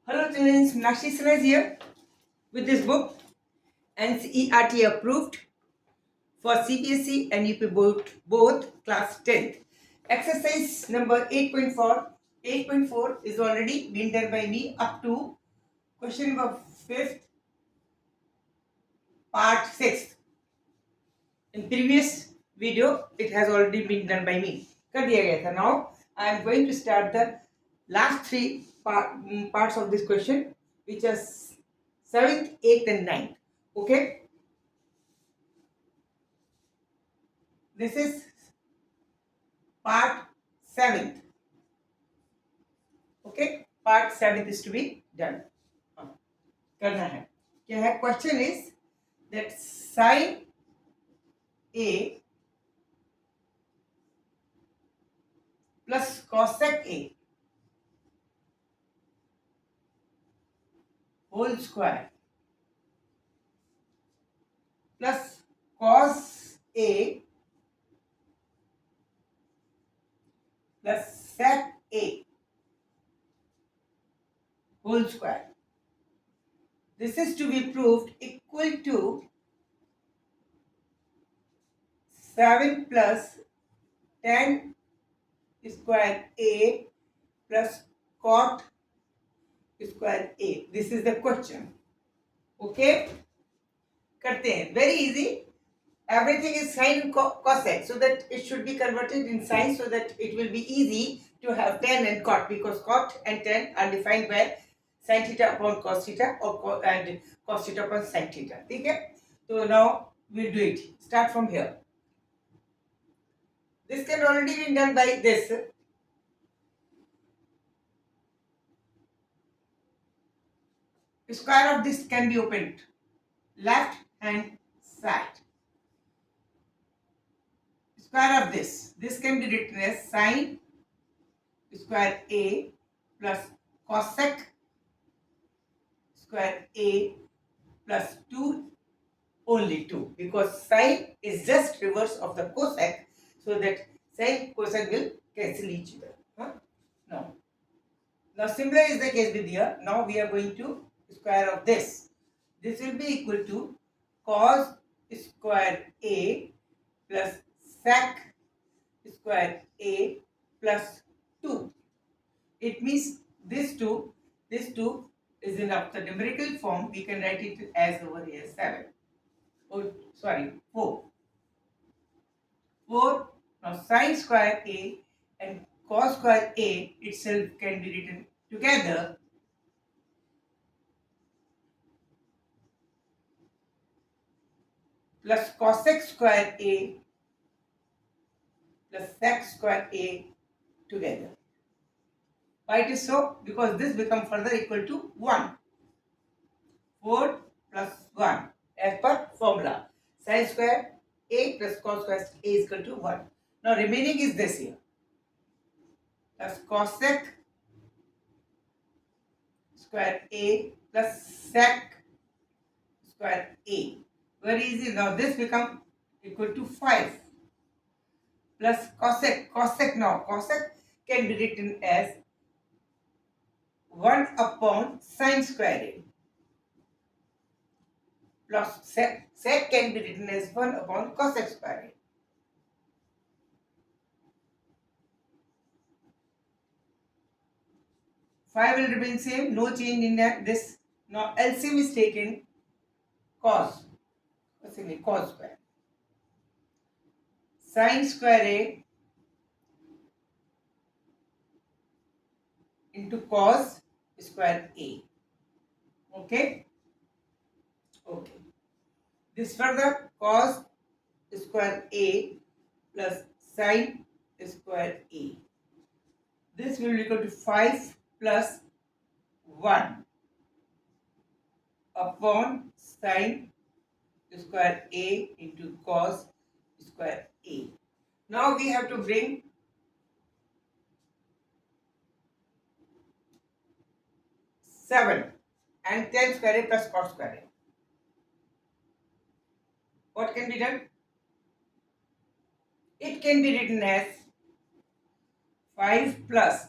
Hello children, Meenakshi Sinha is here with this book NCERT approved for CBSE and UP both class 10th. Exercise number 8.4. 8.4 is already been done by me up to question number 5th part 6th. In previous video it has already been done by me. कर दिया गया था. Now I am going to start the last three parts of this question, which are 7th, 8th and 9th. Okay, this is part 7th. Okay, part 7th is to be done. करना है. क्या है? Question is that sin A plus cosec A whole square plus cos A plus sec A whole square. This is to be proved equal to 7 plus tan square A plus cot square A. This is the question. Okay, करते हैं. Very easy. Everything is sin and cosec, so that it should be converted in sin, so that it will be easy to have tan and cot, because cot and tan are defined by sin theta upon cos theta and cos theta upon sin theta. ठीक है? So now we'll do it. Start from here. This can already be done by this. Square of this can be opened left hand side. Square of this can be written as sin square A plus cosec square A plus 2, only 2, because sin is just reverse of the cosec, so that sin cosec will cancel each other. Now similar is the case with here. Now we are going to square of this. This will be equal to cos square A plus sec square A plus 2. It means this 2 is in the numerical form. We can write it as over here 7. Oh, sorry, 4. 4. Now sin square A and cos square A itself can be written together plus cosec square A plus sec square A together. Why it is so? Because this becomes further equal to 1. 4 plus 1 as per formula. Sin square A plus cos square A is equal to 1. Now remaining is this here. Plus cosec square A plus sec square A. Very easy. Now this becomes equal to 5 plus cosec. Cosec can be written as 1 upon sin square A plus sec can be written as 1 upon cosec square A. Five will remain same, no change in this. Now LCM is taken cos square. Sin square A into cos square A. Okay. This further cos square A plus sin square A. This will be equal to 5 plus 1 upon sin square A into cos square A. Now we have to bring 7 and tan square A plus cos square A. What can be done? It can be written as 5 plus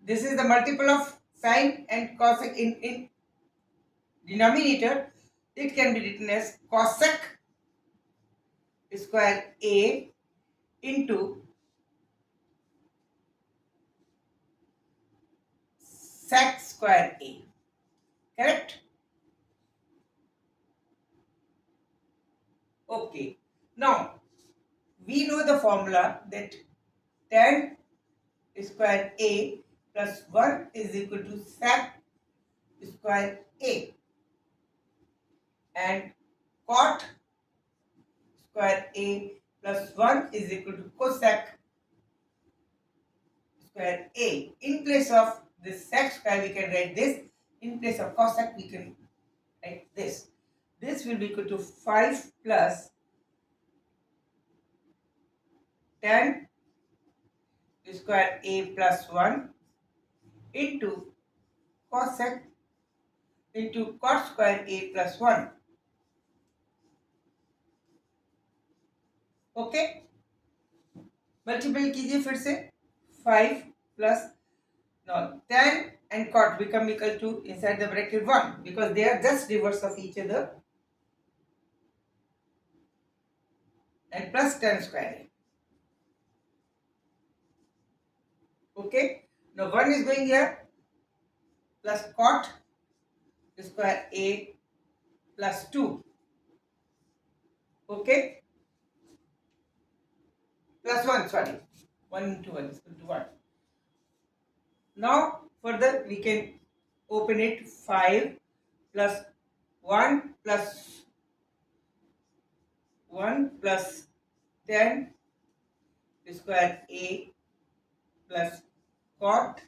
This is the multiple of sine and cosec in denominator. It can be written as cosec square A into sec square A. Correct? Okay. Now we know the formula that tan square A plus 1 is equal to sec square A, and cot square A plus 1 is equal to cosec square A. In place of this sec square, we can write this. In place of cosec, we can write this. This will be equal to 5 plus tan square A plus 1 into cosec into cot square A plus 1. Okay, multiple कीजिए फिर से. 5 plus now tan and cot become equal to inside the bracket 1 because they are just reverse of each other, and plus tan square A. Okay, now 1 is going here, plus cot square A plus 2. Okay, plus 1, sorry, 1 into 1 is equal to 1. Now further we can open it. 5 plus 1 plus 1 plus 10 square A plus cot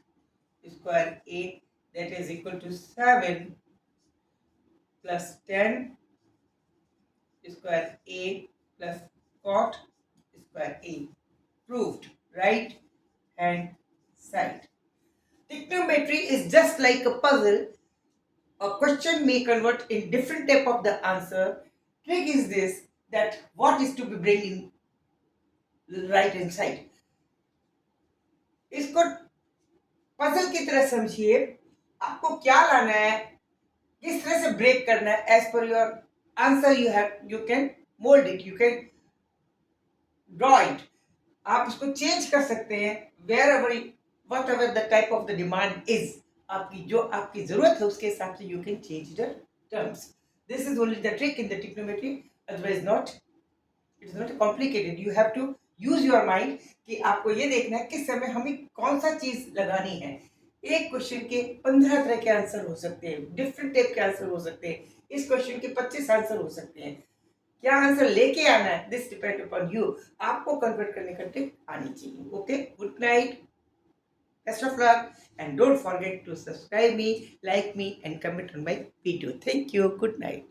square A, that is equal to 7 plus 10 square A plus cot square A. Proved. Right hand side. Trigonometry is just like a puzzle. A question may convert in different type of the answer. Trick is this, that what is to be bring in the right hand side. इसको puzzle की तरह समझिए. आपको क्या लाना है, किस तरह से ब्रेक करना है, as per your answer you can mould it, you can draw it. आप इसको चेंज कर सकते हैं wherever whatever the type of the demand is. आपकी जो आपकी जरूरत है उसके हिसाब से you can change the terms. This is only the trick in the trigonometry, otherwise not. It is not complicated. You have to use your mind कि आपको ये देखना है किस समय हमें कौन सा चीज लगानी है. एक क्वेश्चन के 15 तरह के आंसर हो सकते हैं, डिफरेंट टाइप के आंसर हो सकते हैं. इस क्वेश्चन के 25 आंसर हो सकते हैं. क्या आंसर लेके आना है, दिस डिपेंड अपॉन यू. आपको कन्वर्ट करने का ट्रिक आनी चाहिए. Okay, good night, best of luck, and don't forget to subscribe me, like me and comment on my video. Thank you. Good night.